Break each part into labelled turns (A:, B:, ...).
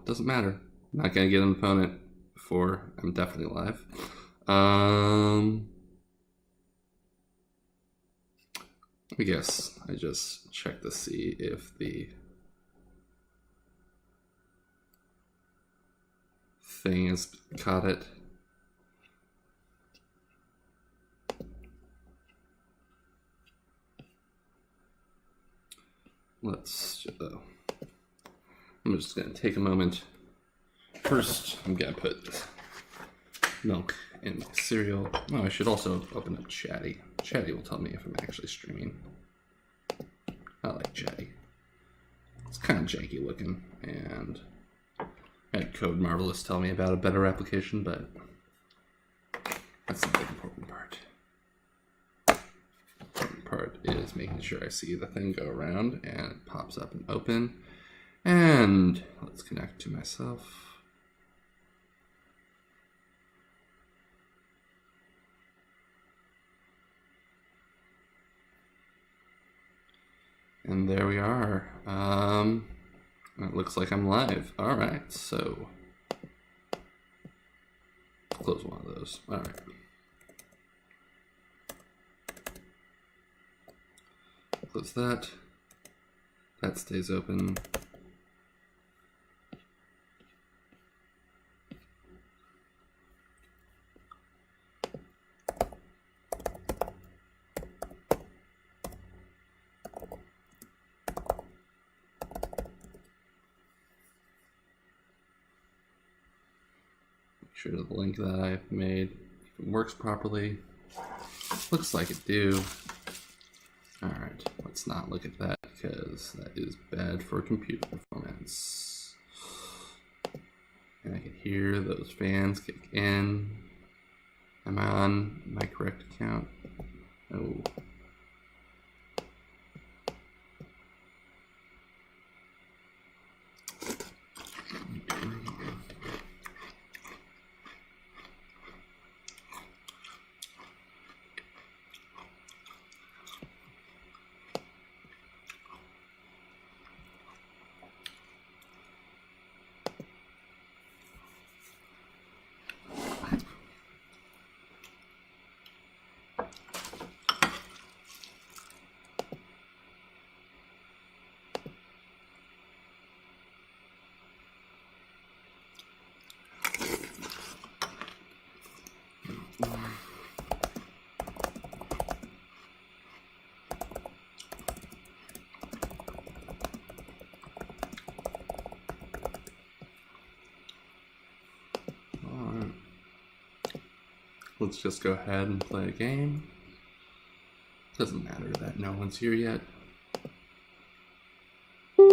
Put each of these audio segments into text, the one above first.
A: doesn't matter. I'm not gonna get an opponent before I'm definitely alive. I guess I just check to see if the thing has caught it. I'm just gonna take a moment. First, I'm gonna put milk in my cereal. Oh, I should also open up Chatty. Chatty will tell me if I'm actually streaming. I like Chatty. It's kind of janky looking, and I had Code Marvelous tell me about a better application, but that's not the important part. The important part is making sure I see the thing go around and it pops up and open. And let's connect to myself. And there we are. It looks like I'm live. All right, so close one of those. All right. Close that. That stays open. Sure the link that I've made works properly. Looks like it do. Alright, let's not look at that because that is bad for computer performance. And I can hear those fans kick in. Am I on my correct account? Oh. Let's just go ahead and play a game. Doesn't matter that no one's here yet. Oh.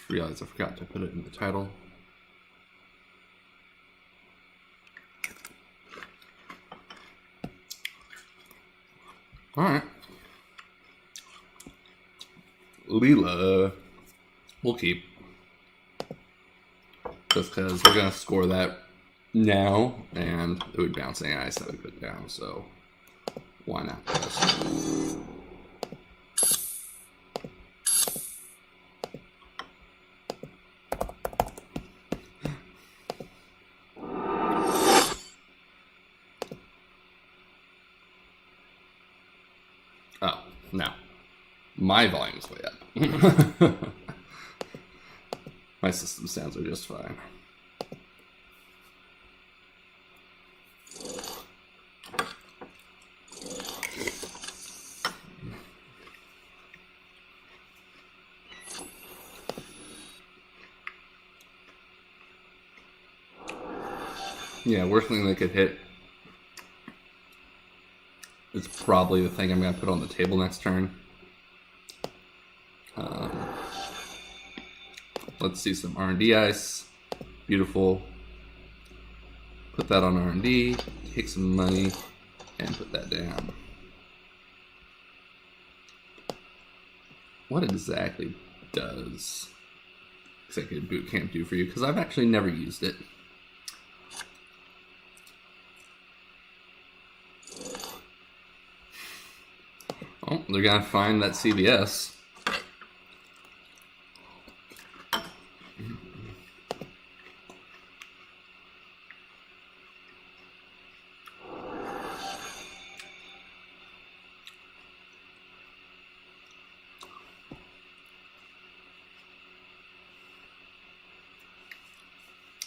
A: Realized I forgot to put it in the title. Alright. Leela. We'll keep. Just because we're going to score that now, and it would bounce any ice that we put down, so why not? Oh, no. My volume's way up. My system sounds are just fine. Yeah, worst thing they could hit is probably the thing I'm going to put on the table next turn. Let's see some R&D ice. Beautiful. Put that on R&D, take some money, and put that down. What exactly does Executive Boot Camp do for you? Because I've actually never used it. they're gonna find that CVS.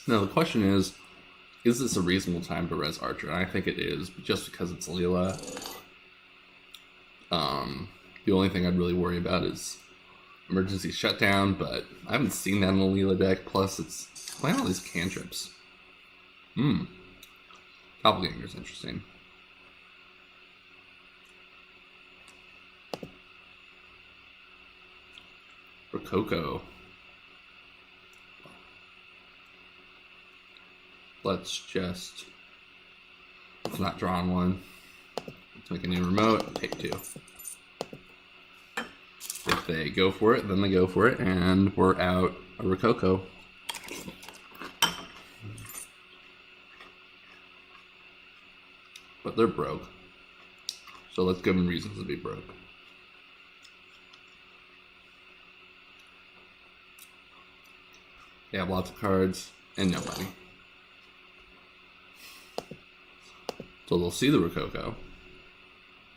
A: Now the question is this a reasonable time to res Archer? And I think it is, just because it's Leela. The only thing I'd really worry about is emergency shutdown, but I haven't seen that in the Leela deck. Plus, it's playing all these cantrips. Doppelganger's interesting. Rococo. Let's not draw on one. Let's make a new remote, take 2. If they go for it, then they go for it, and we're out a Rococo. But they're broke. So let's give them reasons to be broke. They have lots of cards and no money. So they'll see the Rococo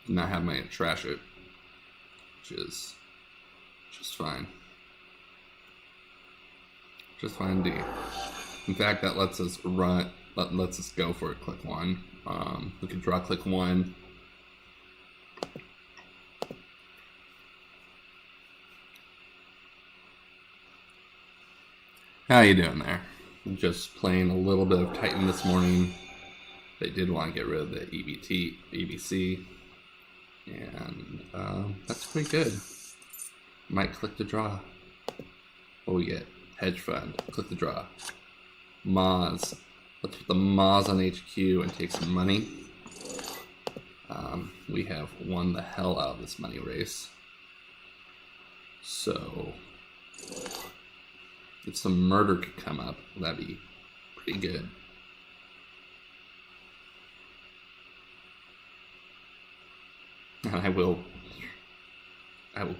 A: and not have money to trash it, which is just fine. Just fine indeed. In fact, that lets us lets us go for it. Click 1. We can draw click 1. How you doing there? Just playing a little bit of Titan this morning. They did want to get rid of the EBC, and that's pretty good. Might click to draw. What we get? Hedge fund. Click to draw. Moz. Let's put the Moz on HQ and take some money. We have won the hell out of this money race. So, if some murder could come up, that'd be pretty good. And I will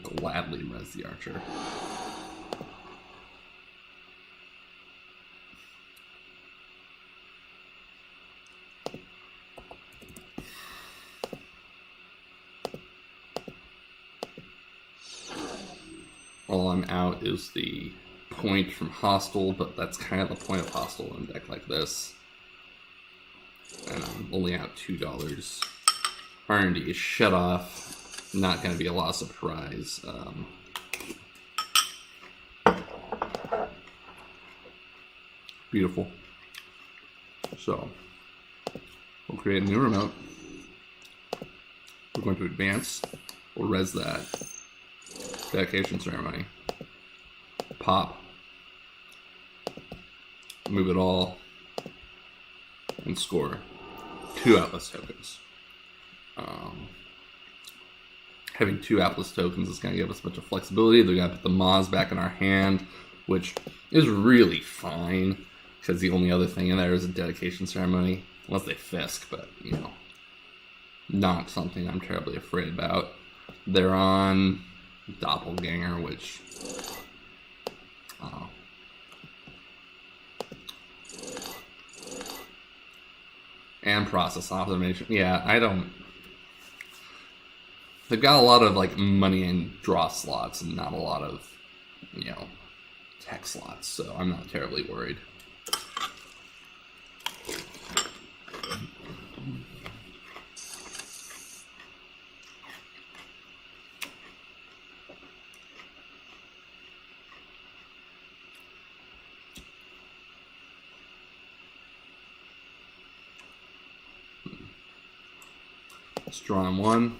A: gladly res the Archer. All I'm out is the point from Hostile, but that's kind of the point of Hostile in a deck like this. And I'm only out $2. R&D is shut off. Not going to be a lot of surprise. Beautiful. So, we'll create a new remote. We're going to advance. We'll res that. Dedication ceremony. Pop. Move it all. And score 2 Atlas tokens. Having 2 Atlas tokens is going to give us a bunch of flexibility. They're going to put the Moz back in our hand, which is really fine, because the only other thing in there is a dedication ceremony. Unless they Fisk, but, you know, not something I'm terribly afraid about. They're on Doppelganger, which... and process optimization. Yeah, I don't... They've got a lot of, like, money and draw slots and not a lot of, you know, tech slots, so I'm not terribly worried. Let's draw on 1.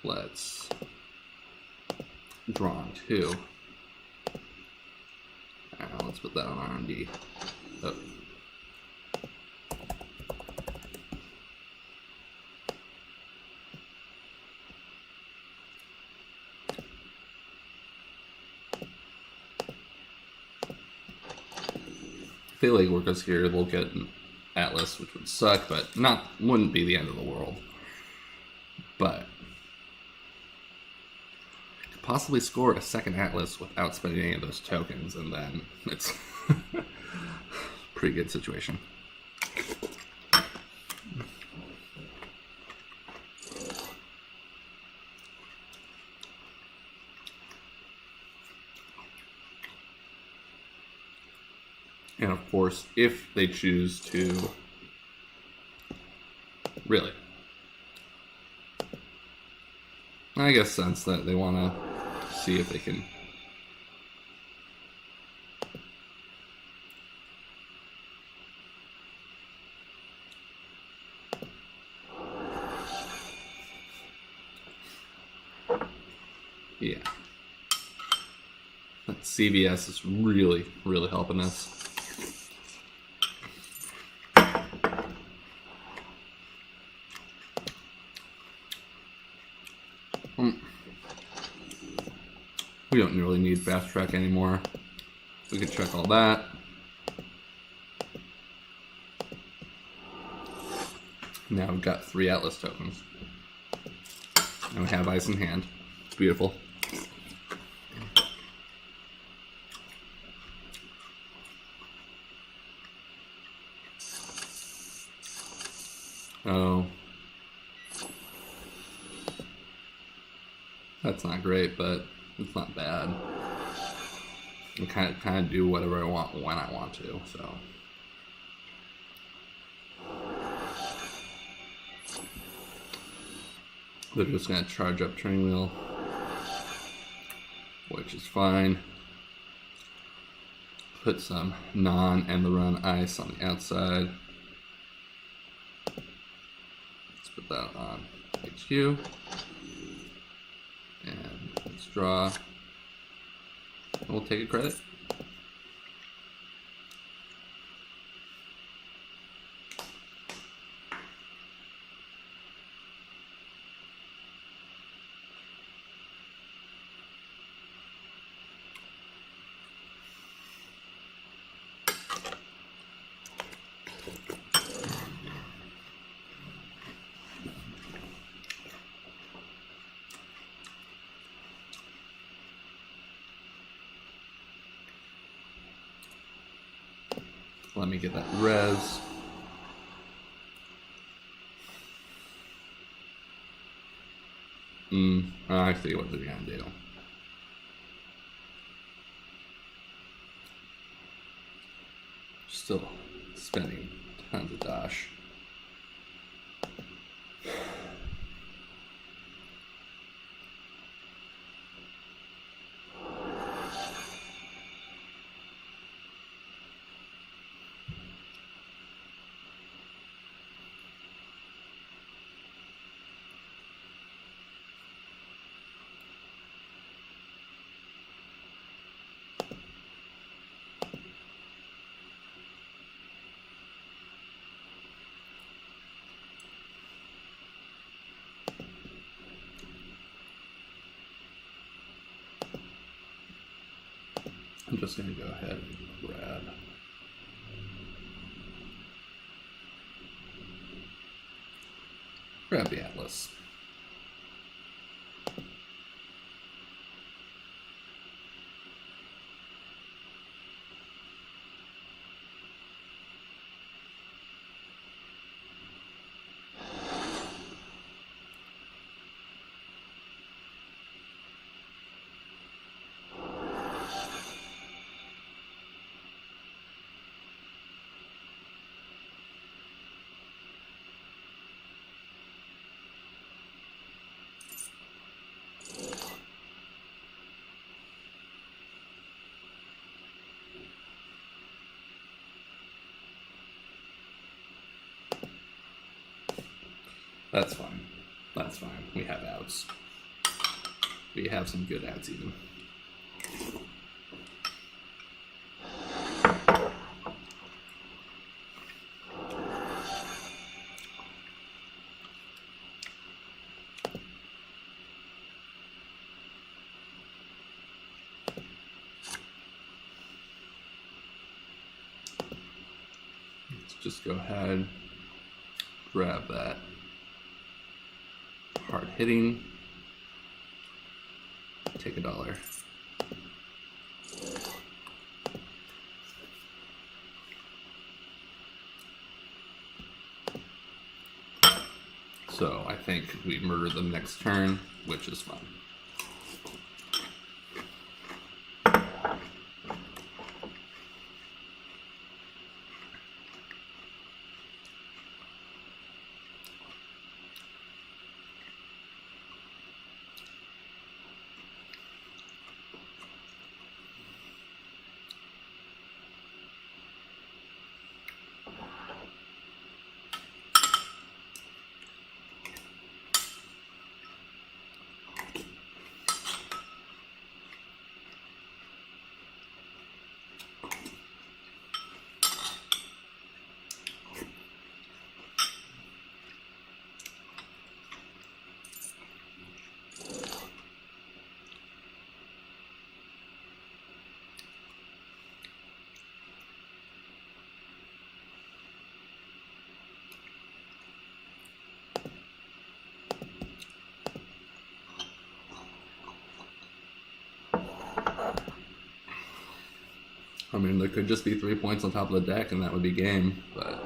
A: Let's draw on 2. Let's put that on R&D. Oh. they legwork us here, they'll get an Atlas, which would suck, but wouldn't be the end of the world. But could possibly score a second Atlas without spending any of those tokens, and then it's a pretty good situation. And of course, if they choose to, really, I guess sense that they want to see if they can yeah. That CVS is really, really helping us. We don't really need fast track anymore. We can check all that. Now we've got 3 Atlas tokens. And we have ice in hand. It's beautiful. Oh. That's not great, but it's not bad. I kind of do whatever I want when I want to, so. They're just going to charge up Turning Wheel, which is fine. Put some non-end the run ice on the outside. Let's put that on HQ. And let's draw. And we'll take a credit. Let me get that res. I see what they're gonna do. Still spending tons of dash. I'm just going to go ahead and grab the Atlas. That's fine. That's fine. We have outs. We have some good outs even. just go ahead, grab that hard hitting, take $1. So I think we murder them next turn, which is fun. I mean, there could just be 3 points on top of the deck and that would be game, but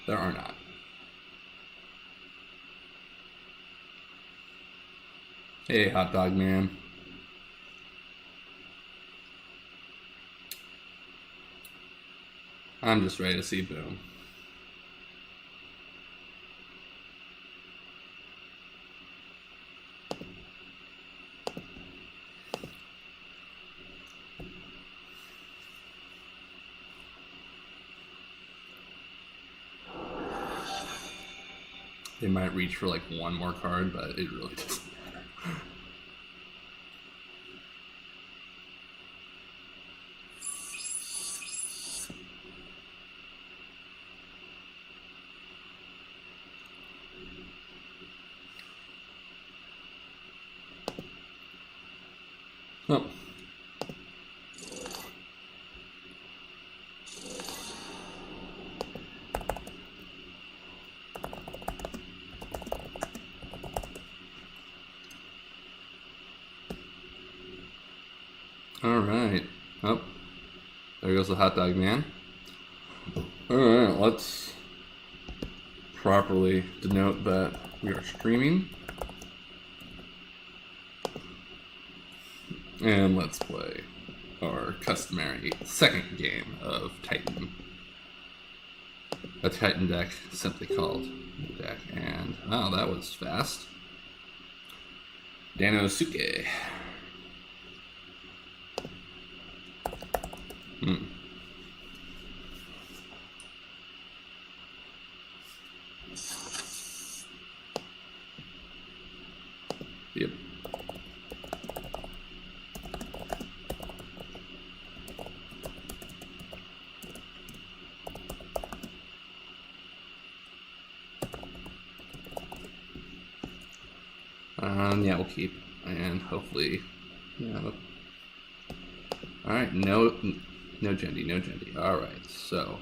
A: there are not. Hey, hot dog man. I'm just ready to see boom. They might reach for like one more card, but it really doesn't matter. Oh. Alright. Oh. There goes the hot dog man. Alright, let's properly denote that we are streaming. And let's play our customary second game of Titan. A Titan deck simply called deck. And oh, that was fast. Danosuke. Yep. Yeah, we'll keep, and hopefully, yeah. All right, no Jendi. All right, so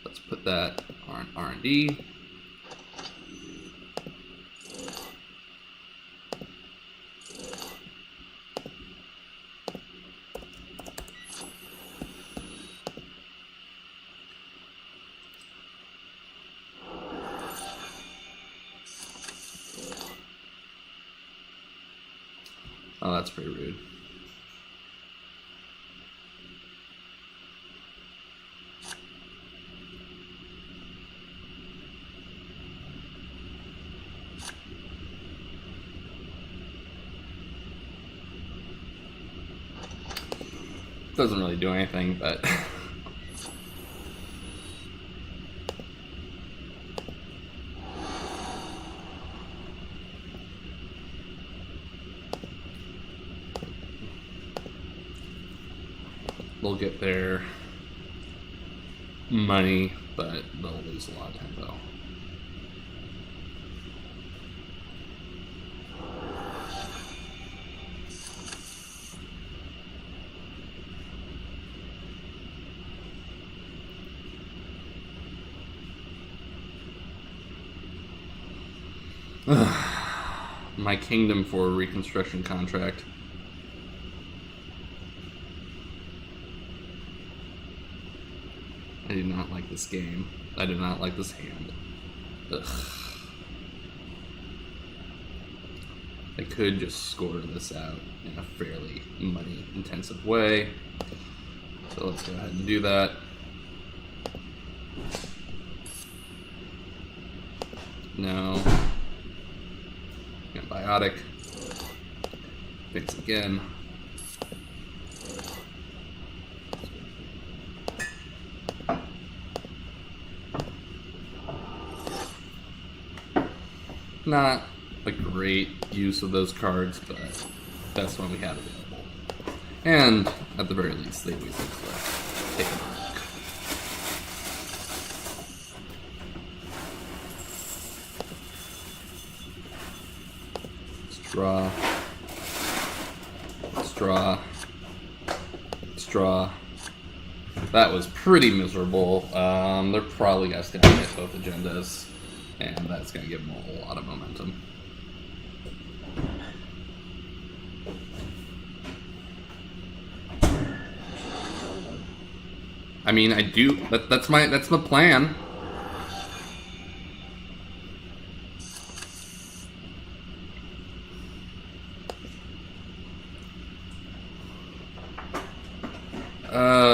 A: let's put that on R&D. Oh, that's pretty rude. Doesn't really do anything, but they'll get their money, but they'll lose a lot of tempo. My kingdom for a reconstruction contract. I do not like this game. I do not like this hand. Ugh. I could just score this out in a fairly money-intensive way. So let's go ahead and do that. No. Antibiotic. Thanks again. Not a great use of those cards, but that's one we had available. And at the very least, they always look like take a look. Let's draw. Let's draw. Let's draw. That was pretty miserable. They're probably just gonna hit both agendas, and that's gonna give them a whole lot of momentum. I mean, I do. That's the plan.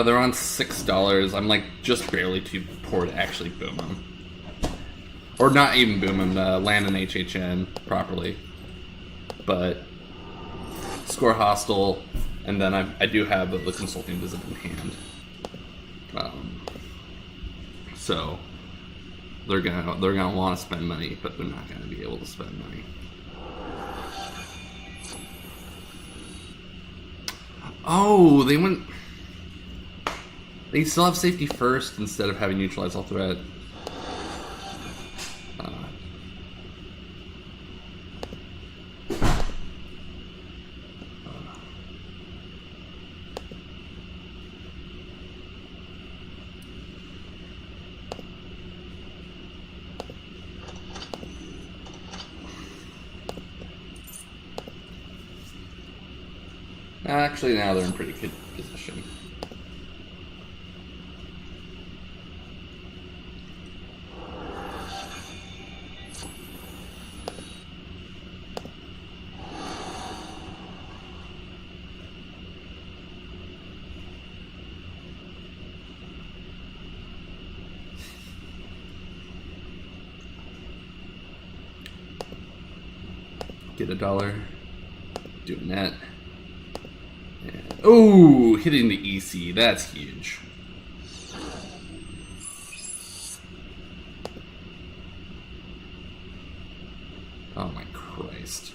A: They're on $6. I'm like just barely too poor to actually boom them, or not even boom them. Land an HHN properly, but score hostile, and then I do have the Consulting Visit in hand. So they're gonna want to spend money, but they're not gonna be able to spend money. Oh, they went. They still have safety first instead of having neutralize all threat. Actually, now they're in pretty good position. Get $1. Do a net. Oh, hitting the EC. That's huge. Oh my Christ.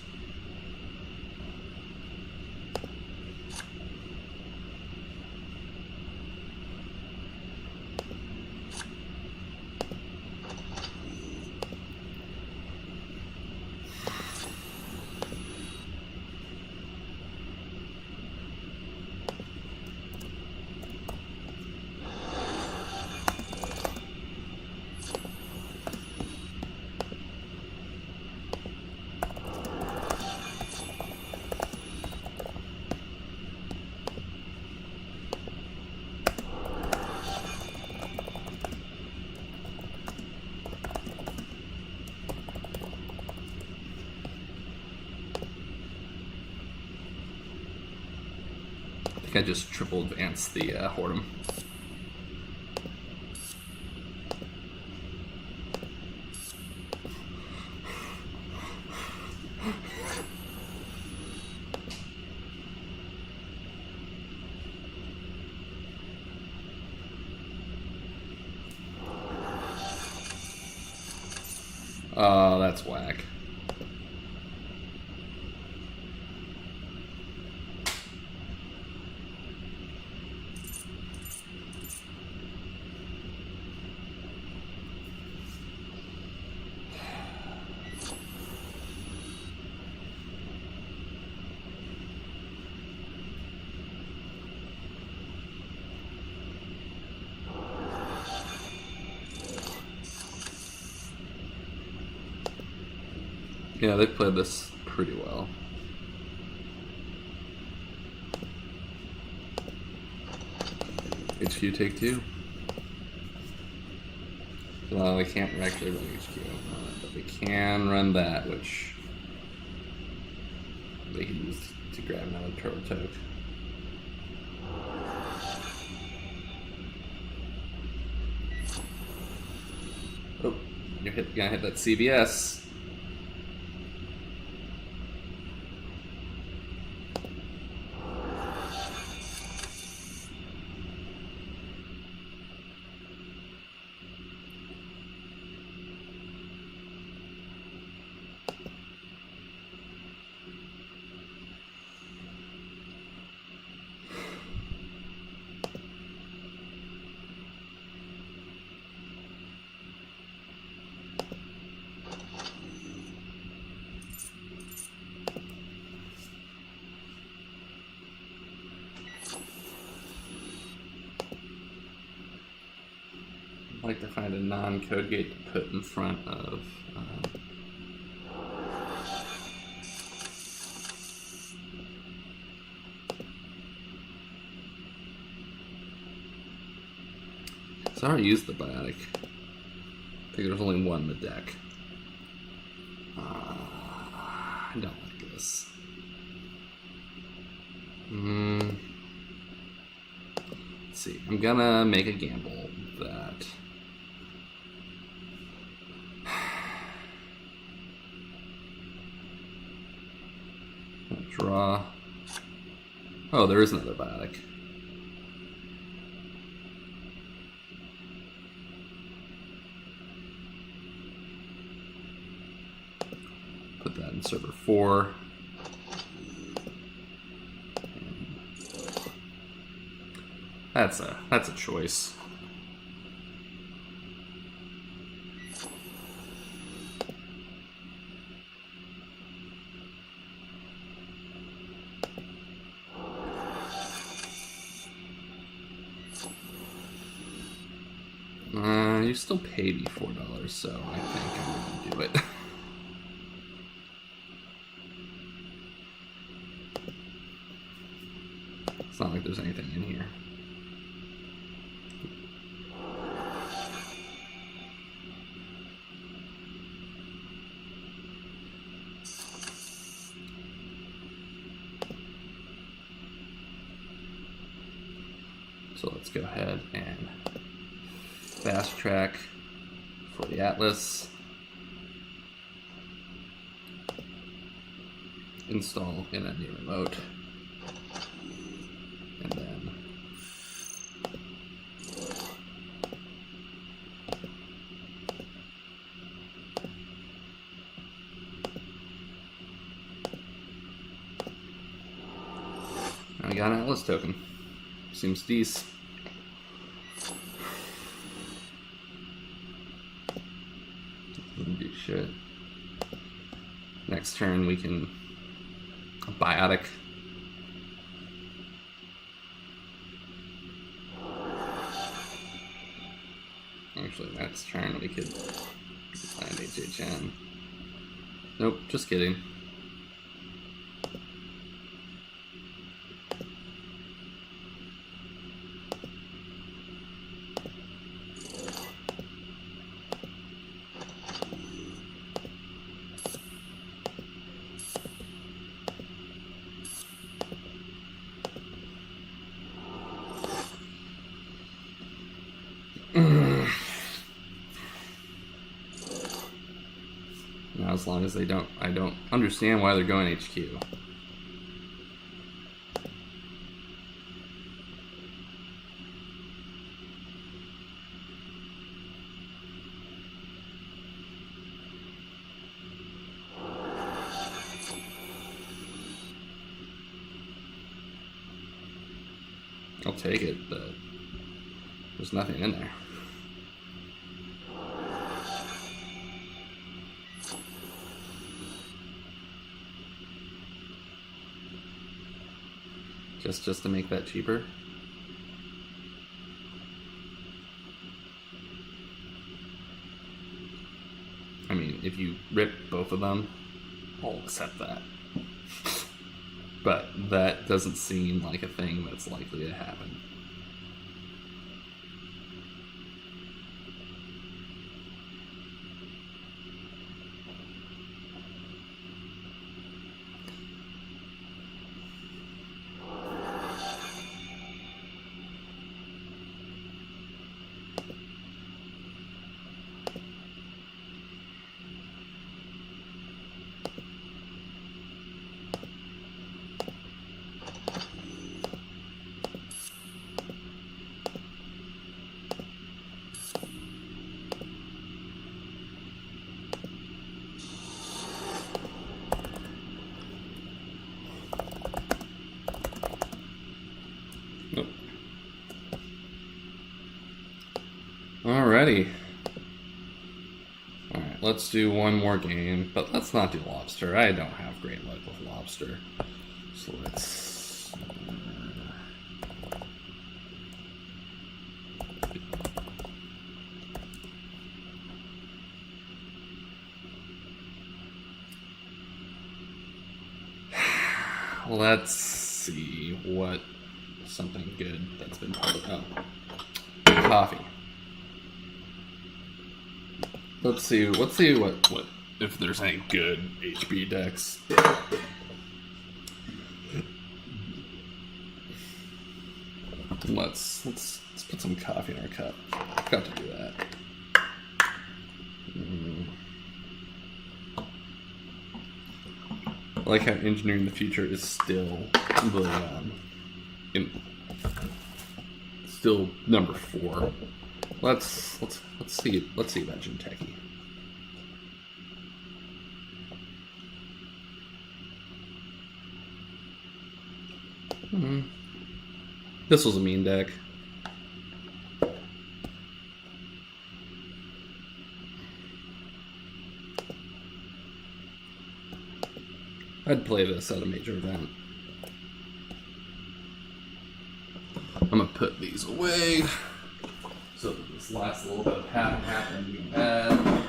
A: I think I just triple advanced the Hordem. Oh, that's whack. Yeah, they played this pretty well. HQ take 2. Well, they can't actually run HQ, but they can run that, which they can use to grab another turtle toke. Oh, you're gonna hit that CBS. I'd like to find a non-code gate to put in front of so I already used the biotic. I think there's only one in the deck. I don't like this. Let's see. I'm gonna make a gamble that draw. Oh, there is another biotic. Put that in server 4. That's a choice. You still paid me $4, so I think I'm gonna do it. It's not like there's anything in here. So let's go ahead and fast track for the Atlas. Install in a new remote. And then I got an Atlas token. Seems decent. Doesn't do shit. Next turn we can biotic. Actually, next turn we could find HHN. Nope, just kidding. Now, as long as they don't, I don't understand why they're going HQ. I'll take it, but there's nothing in there. Just to make that cheaper. I mean, if you rip both of them, I'll accept that. But that doesn't seem like a thing that's likely to happen. Nope. Alrighty. Alright, let's do one more game, but let's not do lobster. I don't have great luck with lobster. So let's... let's see what something good that's been pulled out. Coffee. Let's see what if there's any good HB decks. Let's put some coffee in our cup. Got to do that. I like how engineering the future is still still number 4. Let's see about Jinteki. This was a mean deck. I'd play this at a major event. I'm gonna put these away so that this last little bit of half and half and being bad.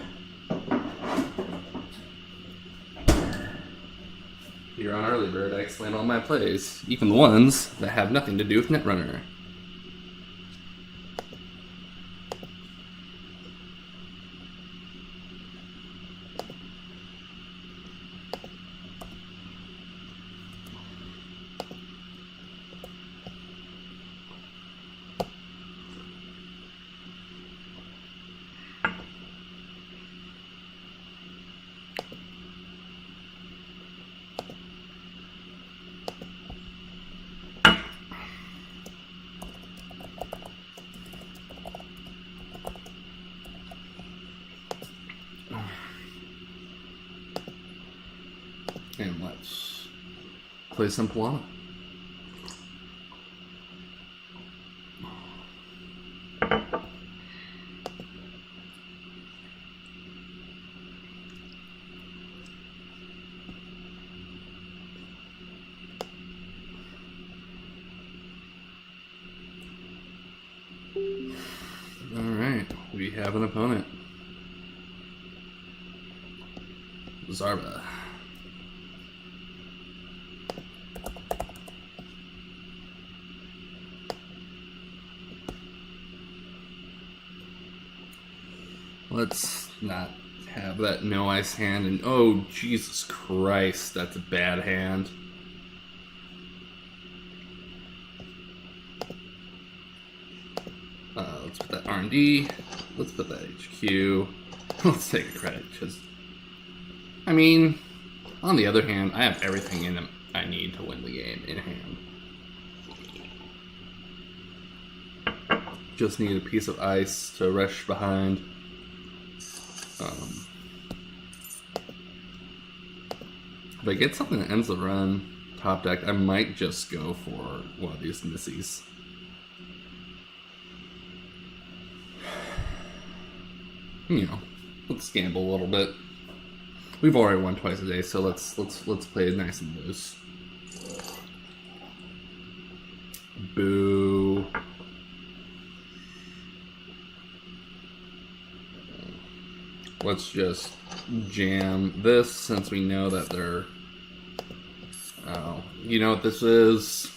A: Here on Early Bird, I explain all my plays, even the ones that have nothing to do with Netrunner. And let's play some Polana. Alright, we have an opponent. Zarba. Let's not have that no ice hand, and oh Jesus Christ, that's a bad hand. Let's put that R&D, let's put that HQ, let's take a credit, because, I mean, on the other hand, I have everything in them I need to win the game in hand. Just need a piece of ice to rush behind. If I get something that ends the run, top deck, I might just go for one of these Nissies. You know, let's gamble a little bit. We've already won twice a day, so let's play it nice and loose. Boo. let's just jam this since we know that they're... Oh, you know what this is?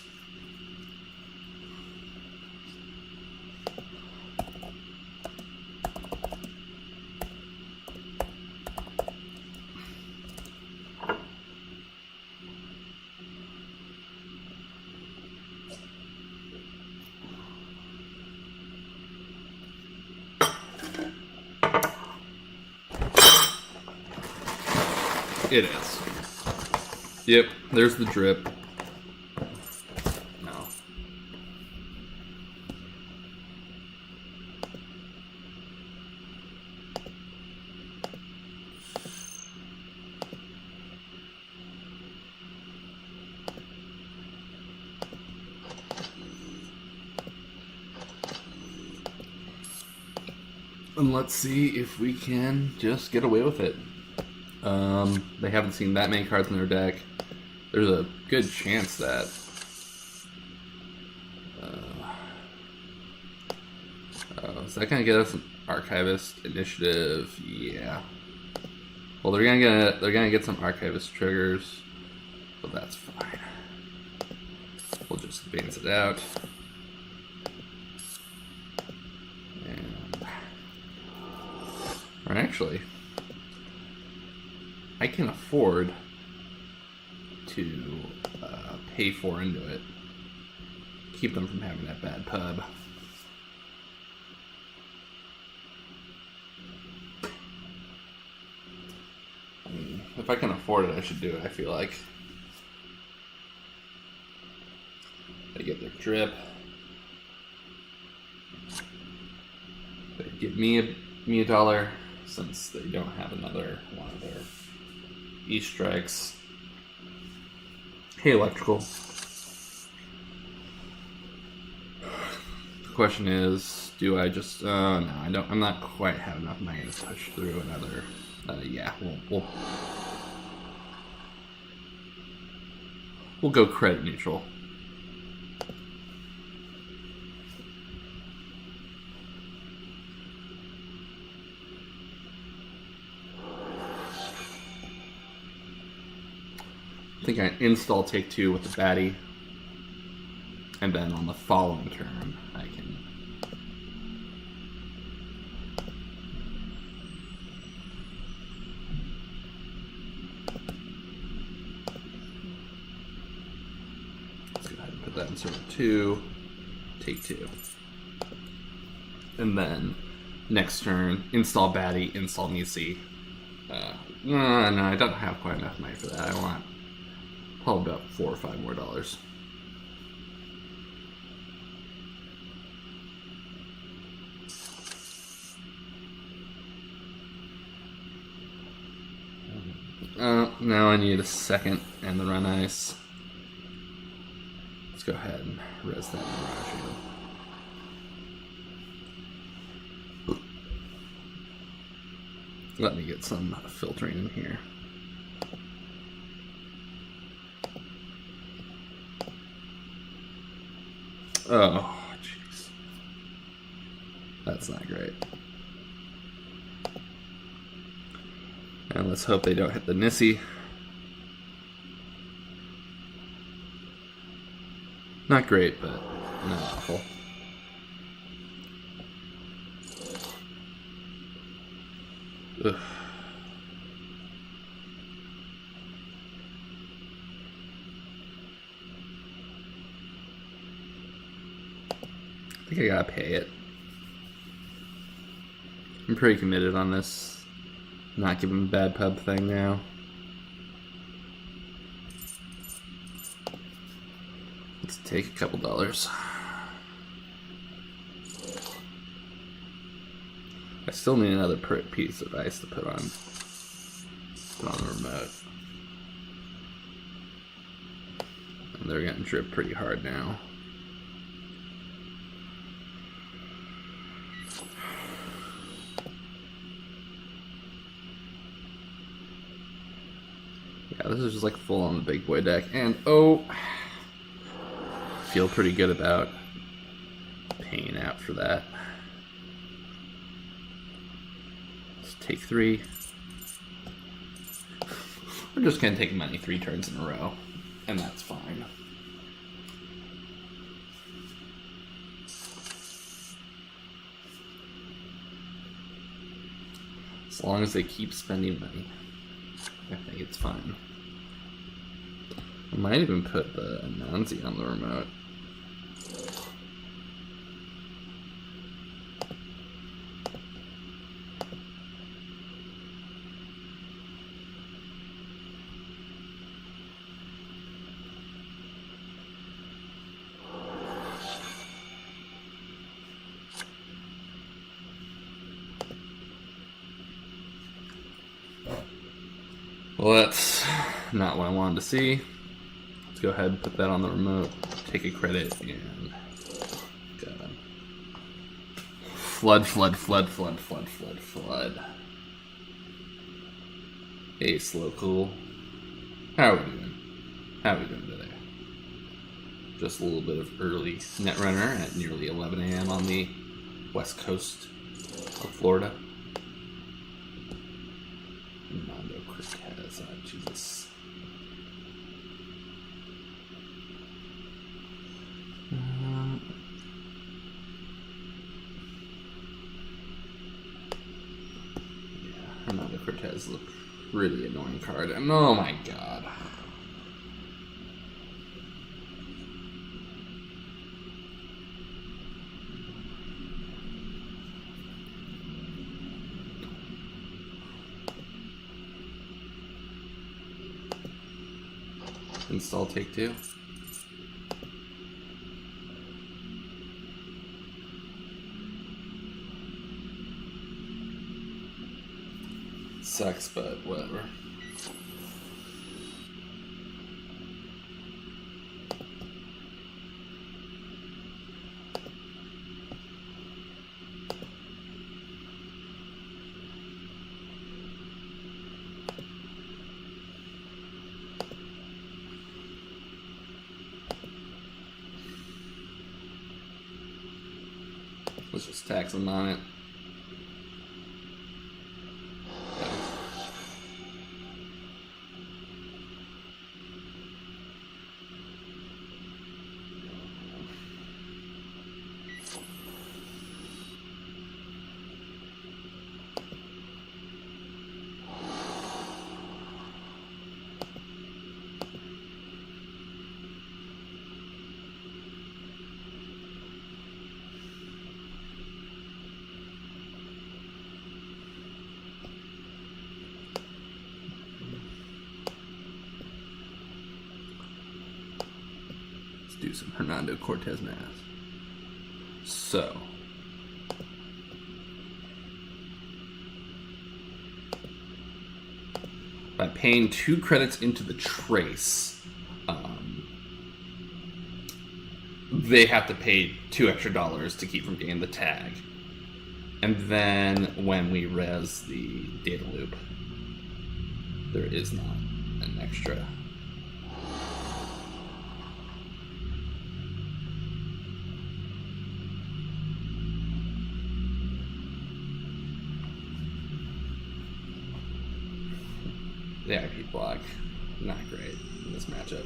A: It is. Yep, there's the drip. No. And let's see if we can just get away with it. They haven't seen that many cards in their deck. There's a good chance that is that gonna get us an Archivist Initiative? Yeah. Well, they're gonna get some Archivist triggers, but that's fine. We'll just advance it out. And or actually, I can afford to pay 4 into it. Keep them from having that bad pub. I mean, if I can afford it, I should do it, I feel like. They get their drip. They give me a dollar since they don't have another one of their E-strikes. Hey, Electrical. The question is, do I just... no, I don't. I'm not quite have enough money to push through another... yeah, we'll go credit neutral. I think I install take 2 with the baddie, and then on the following turn I can let's go ahead and put that in server 2, take 2, and then next turn install baddie, install Nisi. No, I don't have quite enough money for that. I want probably about $4 or $5 more. Now I need a second and the run ice. Let's go ahead and res that Mirage. Let me get some filtering in here. Oh, jeez. That's not great. And let's hope they don't hit the Nisi. Not great, but not awful. Ugh. I think I gotta pay it. I'm pretty committed on this. Not giving a bad pub thing now. Let's take a couple dollars. I still need another piece of ice to put on the remote. And they're getting dripped pretty hard now. Yeah, this is just like full on the big boy deck. And oh, feel pretty good about paying out for that. Let's take 3. We're just going to take money 3 turns in a row, and that's fine. As long as they keep spending money, I think it's fine. I might even put the Anansi on the remote. Well, that's not what I wanted to see. Let's go ahead and put that on the remote, take a credit, and flood, flood, flood, flood, flood, flood, flood. Ace local. How are we doing? How are we doing today? Just a little bit of early Netrunner at nearly 11 a.m. on the west coast of Florida. Mondo Cortez, Jesus. Yeah, Mondo Cortez look really annoying card. And oh my god. Install take 2. Sucks, but whatever. Let's just tax them on it. Do some Hernando Cortez math. So, by paying 2 credits into the trace, they have to pay $2 extra to keep from getting the tag. And then when we res the data loop, there is not an extra. The IP block, not great in this matchup.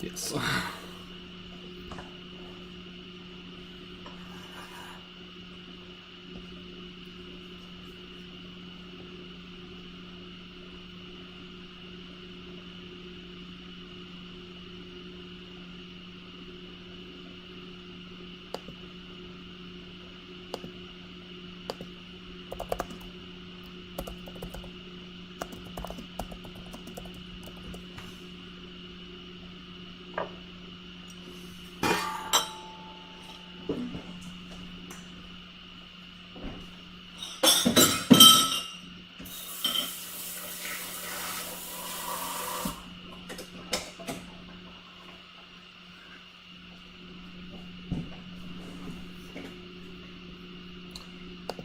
A: Yes.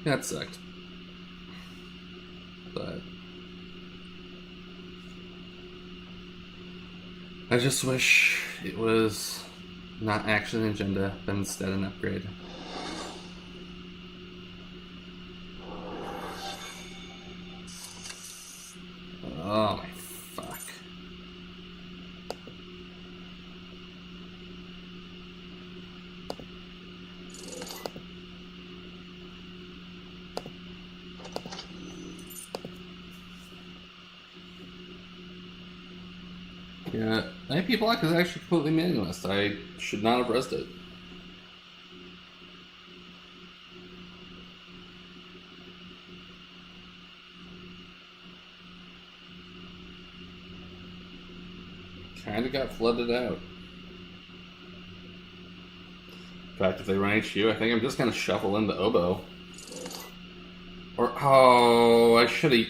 A: That sucked. I just wish it was not actually an agenda, but instead an upgrade. Oh my fuck. Yeah, IP block is actually completely meaningless. I should not have rezzed it. Kinda got flooded out. In fact, if they run HU, I think I'm just gonna shuffle in the oboe. Or, oh, I should've...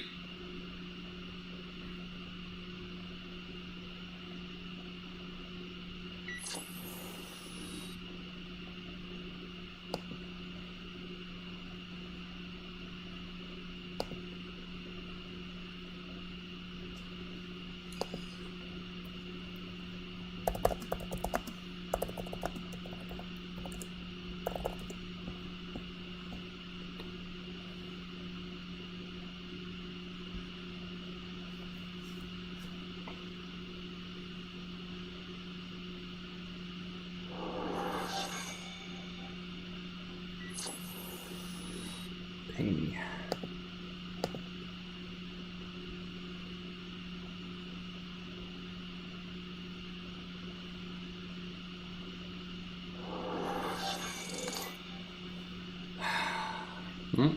A: Ping.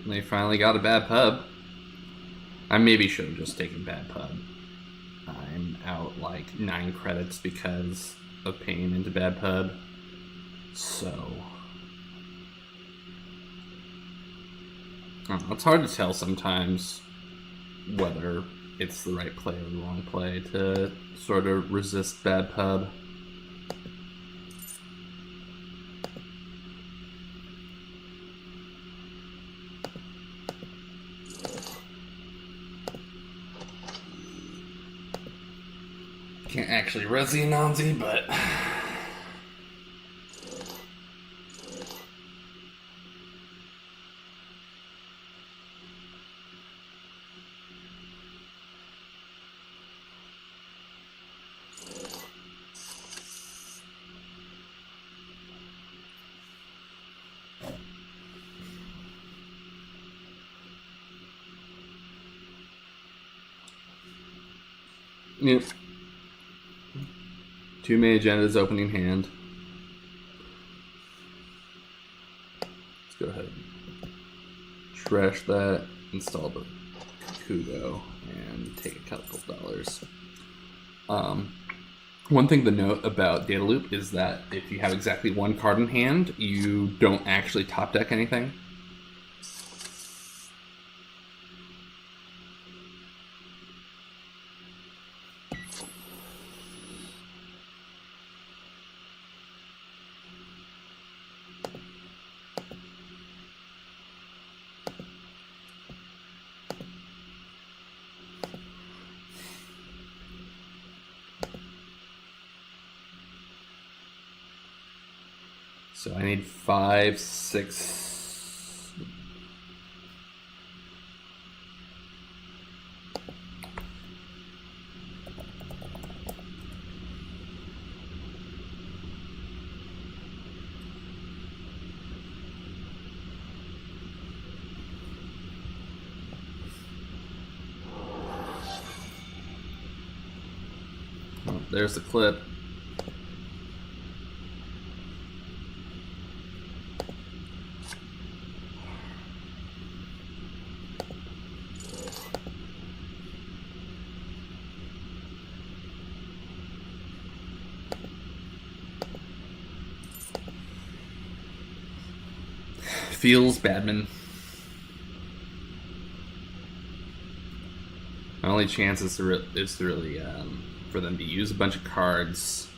A: They finally got a bad pub. I maybe should have just taken bad pub. I'm out like 9 credits because of paying into bad pub. So... it's hard to tell sometimes whether it's the right play or the wrong play to sort of resist bad pub. Can't actually res the Anansi, but... Yep. 2 main agendas, opening hand. Let's go ahead. Trash that, install the Kugo, and take a couple dollars. One thing to note about Data Loop is that if you have exactly 1 card in hand, you don't actually top deck anything. So I need 5, 6. Oh, there's the clip. Feels Badman. My only chance is to really for them to use a bunch of cards.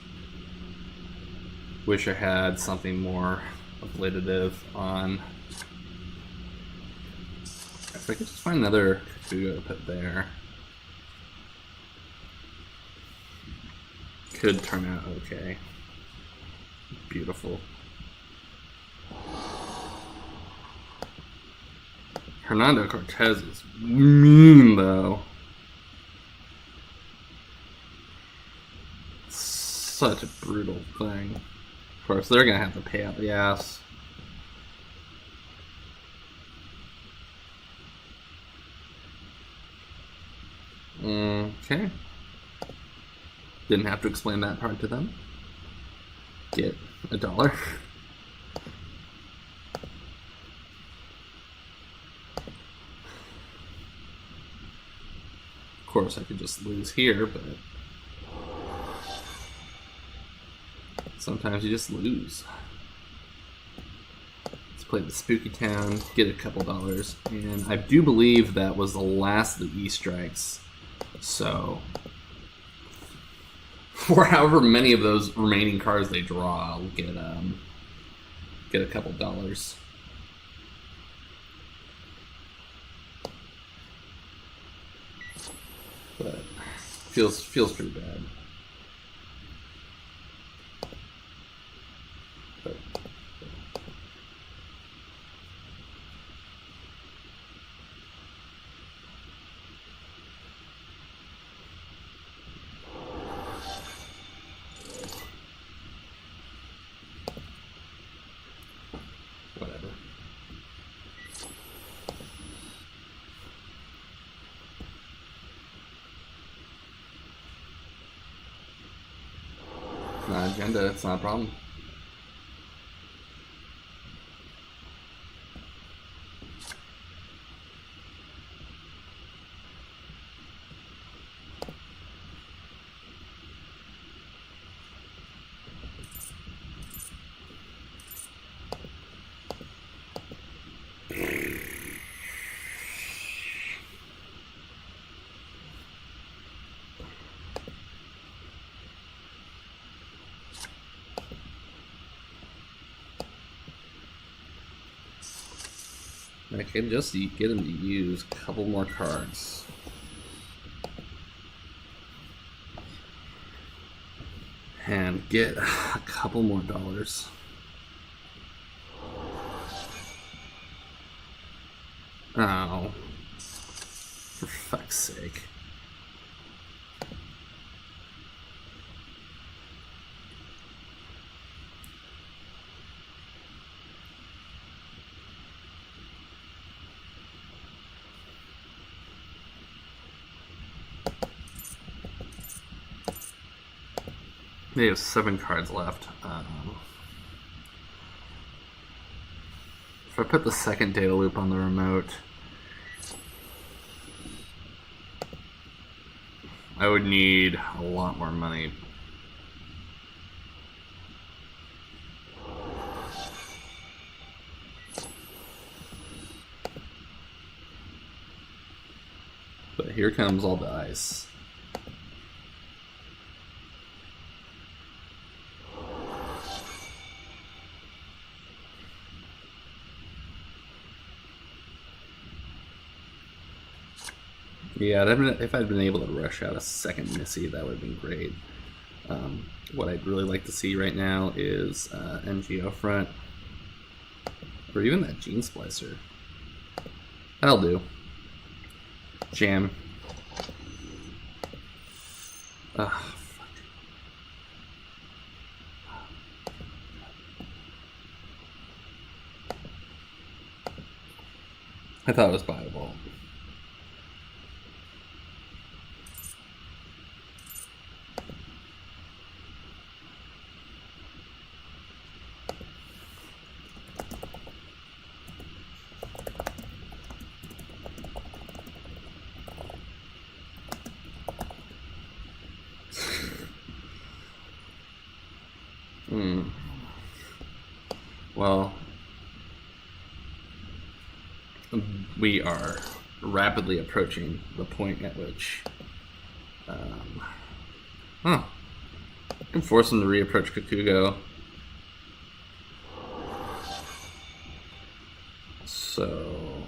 A: Wish I had something more ablative on. If I could just find another Kugo to put there. could turn out okay. Beautiful. Hernando Cortez is mean, though. Such a brutal thing. Of course, they're going to have to pay out the ass. Okay. Didn't have to explain that part to them. Get $1. Of course, I could just lose here, but sometimes you just lose. Let's play the Spooky Town, get a couple dollars, and I do believe that was the last of the E-strikes. So, for however many of those remaining cards they draw, I'll get a couple dollars. But feels pretty bad. But, whatever. It's not agenda, it's not a problem. I can just get him to use a couple more cards. And get a couple more dollars. Oh. For fuck's sake. They have 7 cards left. If I put the second data loop on the remote, I would need a lot more money. But here comes all the ice. Yeah, if I'd been able to rush out a second Missy, that would have been great. What I'd really like to see right now is NGO front, or even that Gene Splicer. That'll do. Jam. Ugh, fuck. I thought it was buyable. Well, we are rapidly approaching the point at which I can force him to reapproach Kakugo. So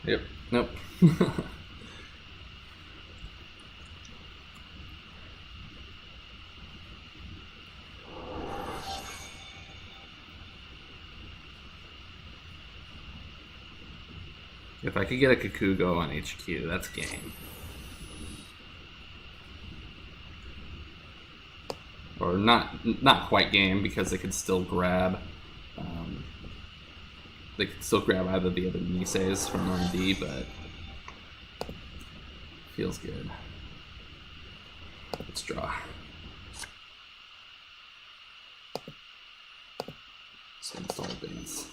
A: Yep. Nope. If I could get a Kakugo on HQ, that's game. Or not quite game, because they could still grab. They could still grab either the other Niseis from R&D, but feels good. Let's draw. So install Advance.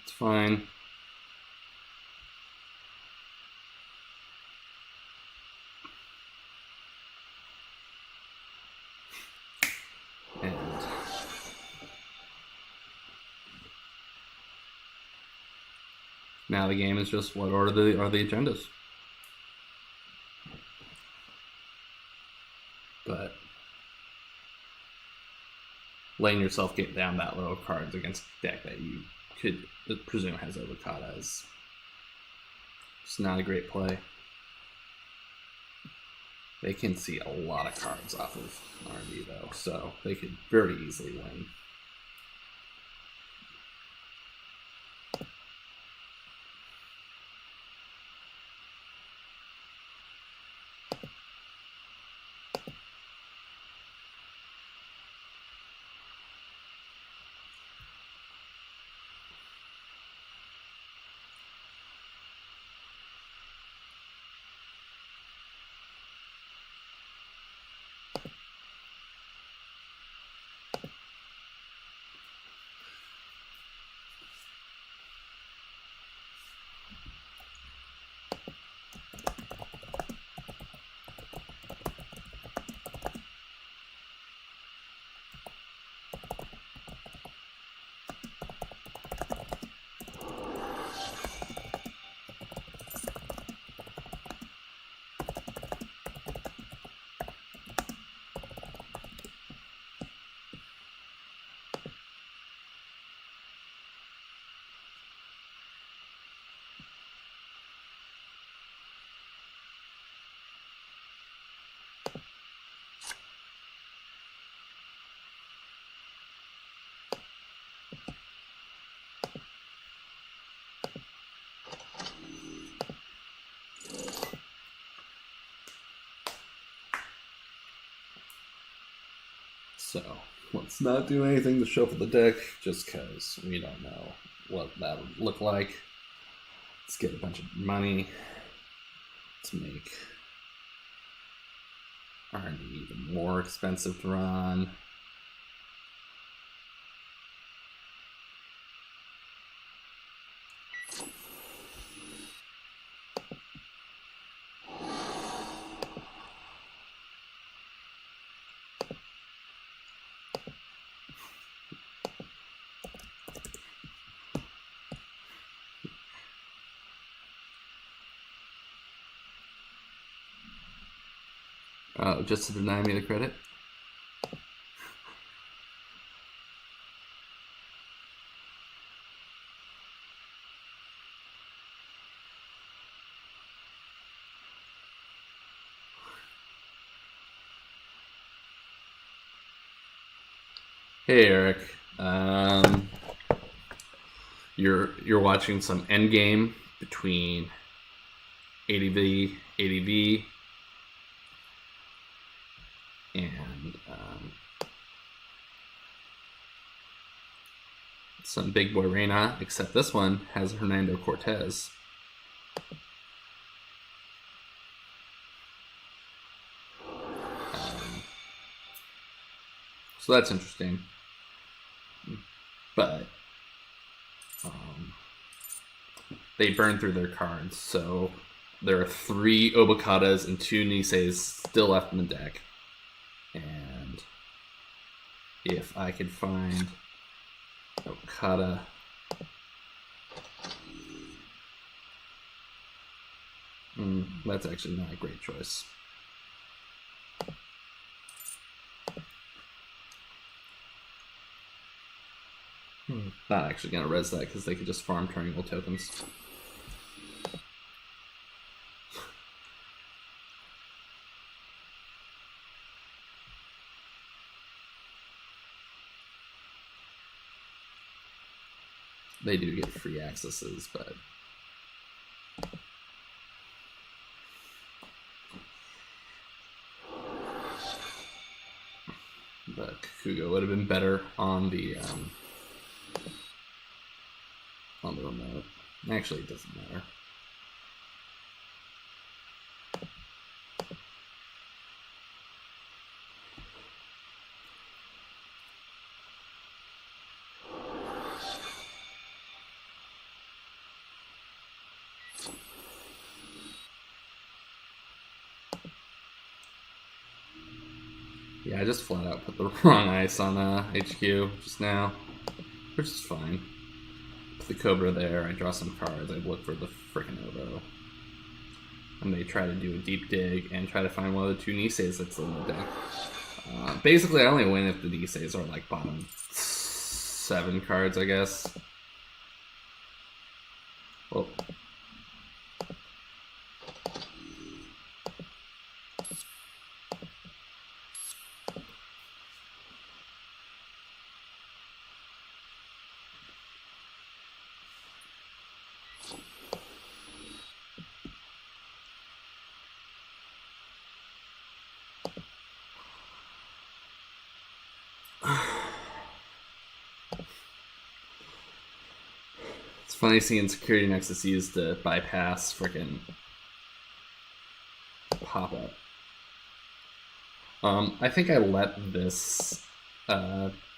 A: It's fine. And now the game is just what order are the agendas. But letting yourself get down that low of cards against a deck that you could presume has Ovokata is just not a great play. They can see a lot of cards off of R&D though, so they could very easily win. So let's not do anything to shuffle the deck, just because we don't know what that would look like. Let's get a bunch of money to make R&D even more expensive to run. Just to deny me the credit. Hey Eric, you're watching some endgame between ADV, and some big boy Reina, except this one has Hernando Cortez. So that's interesting. But they burn through their cards. So there are 3 Obokatas and 2 Niseis still left in the deck. And if I could find Obokata, that's actually not a great choice. Not actually going to res that because they could just farm triangle tokens. They do get free accesses, but Kugo would have been better on the remote. Actually, it doesn't matter. Yeah, I just flat out put the wrong ice on HQ just now, which is fine. Put the Cobra there, I draw some cards, I look for the frickin' Obo. And they try to do a deep dig and try to find one of the 2 Niseis that's in the deck. Basically, I only win if the Niseis are like bottom 7 cards, I guess. Well, it's funny seeing Security Nexus used to bypass frickin' pop-up. I think I let this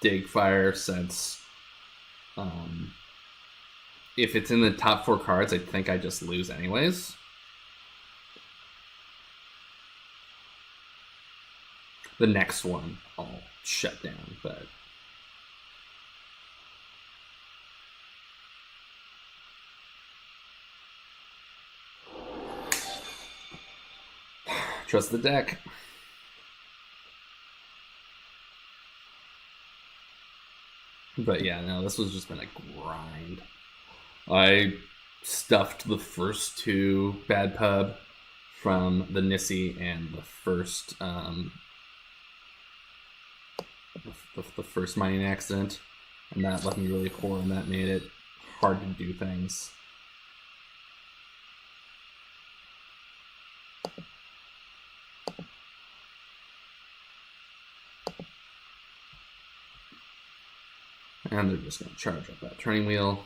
A: dig fire since if it's in the top 4 cards, I think I just lose anyways. The next one I'll shut down, but trust the deck. But yeah, no, this was just been a grind. I stuffed the first 2 bad pub from the Nissi and the first the first mining accident, and that left me really poor, and that made it hard to do things. And they're just going to charge up that turning wheel.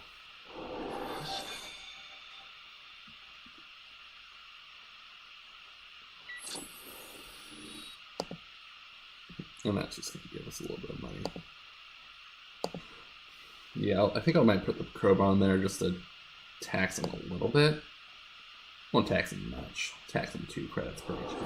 A: And that's just going to give us a little bit of money. Yeah, I think I might put the Crowbar on there just to tax him a little bit. Won't tax him much. Tax him 2 credits per HQ.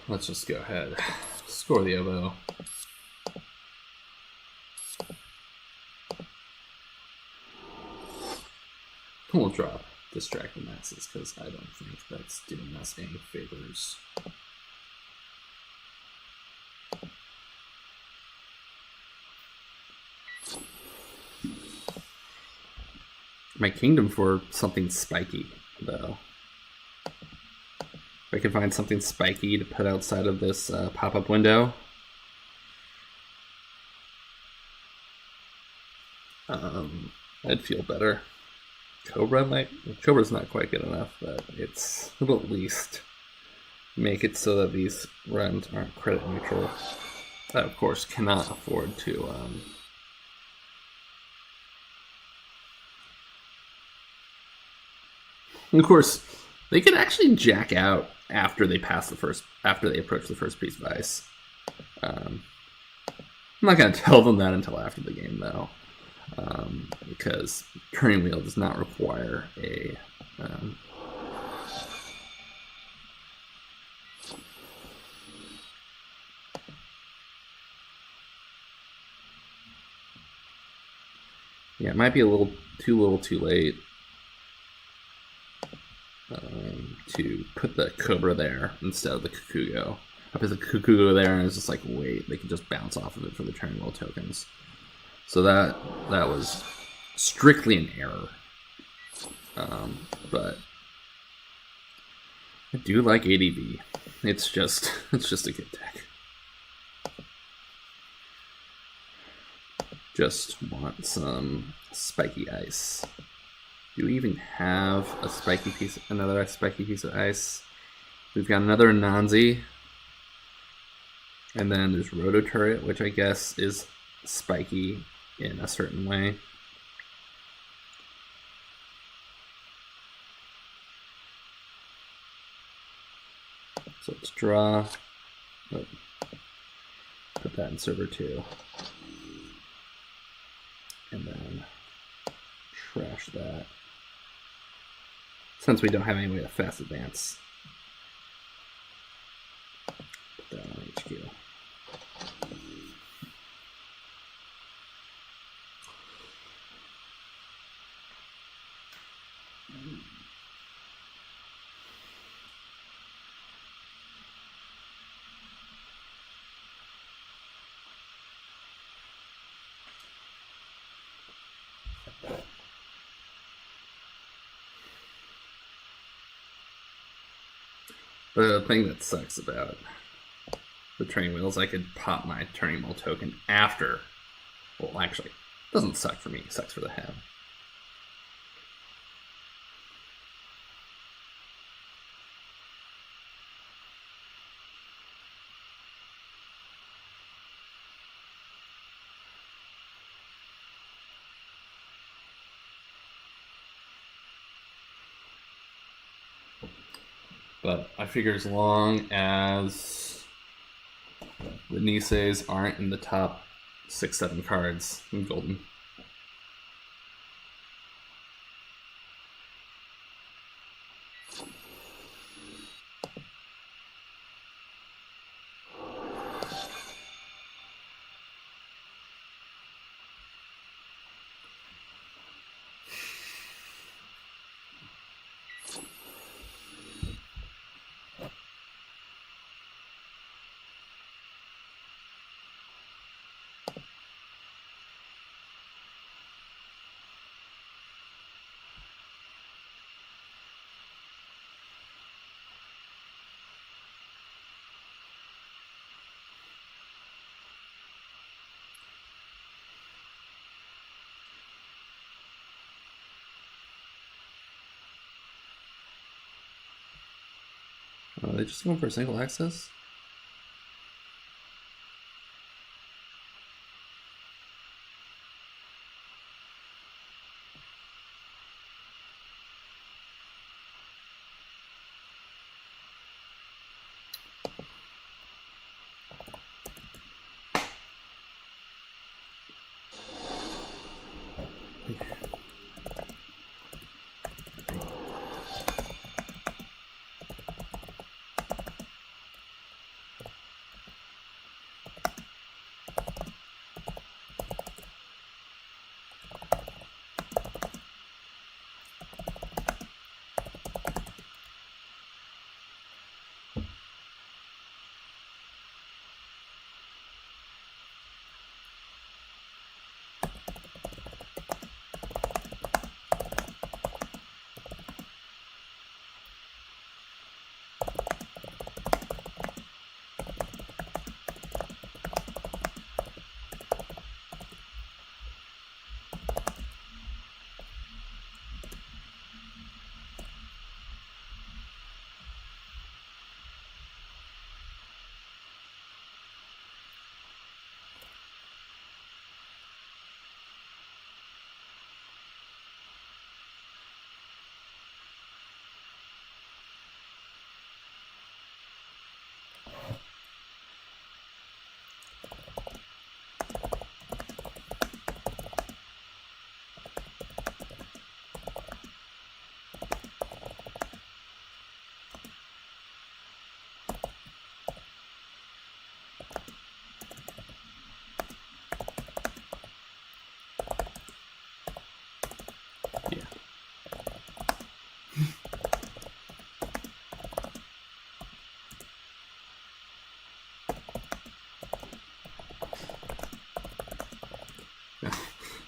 A: Let's just go ahead. Score the Obo. We'll drop Distracting Maxes because I don't think that's doing us any favors. My Kingdom for something spiky, though. If I can find something spiky to put outside of this pop-up window, I'd feel better. Cobra's not quite good enough, but it'll at least make it so that these runs aren't credit neutral. I, of course, cannot afford to of course, they can actually jack out after they approach the first piece of ice. I'm not going to tell them that until after the game, though, because turning wheel does not require a yeah, it might be a little too late to put the Cobra there instead of the Kukugo. I put the Kukugo there, and it's just like, wait, they can just bounce off of it for the turning wheel tokens. So that was strictly an error. But I do like ADV. It's just a good deck. Just want some spiky ice. Do we even have another spiky piece of ice? We've got another Anansi. And then there's Roto Turret, which I guess is spiky in a certain way. So let's draw. Oh, put that in server 2. And then trash that. Since we don't have any way to fast advance. Put that on HQ. The thing that sucks about the turning wheel is I could pop my turning wheel token after. Well, actually, it doesn't suck for me. It sucks for the hem. But I figure as long as the Niseis aren't in the top 6-7 cards, I'm golden. Are they just going for a single access?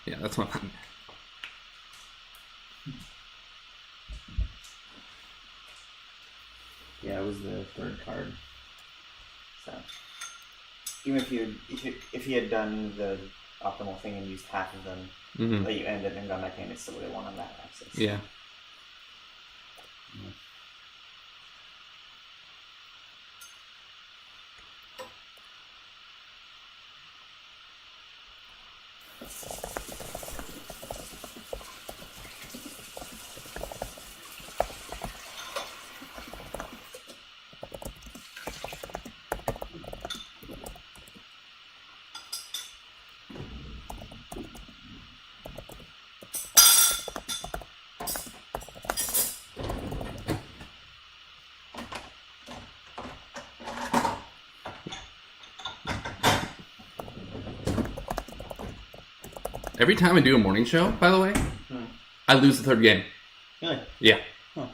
A: Yeah, that's my plan.
B: Yeah, it was the third card. So even if he had done the optimal thing and used half of them, that you ended and gone back in, it still would have won on that axis.
A: Yeah. Every time I do a morning show, by the way, I lose the third game.
B: Really?
A: Yeah.
B: Huh.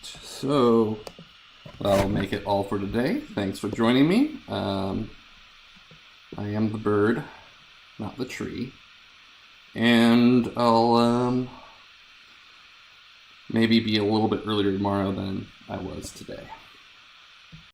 A: So, that'll make it all for today. Thanks for joining me. I am the bird, not the tree. And I'll maybe be a little bit earlier tomorrow than I was today.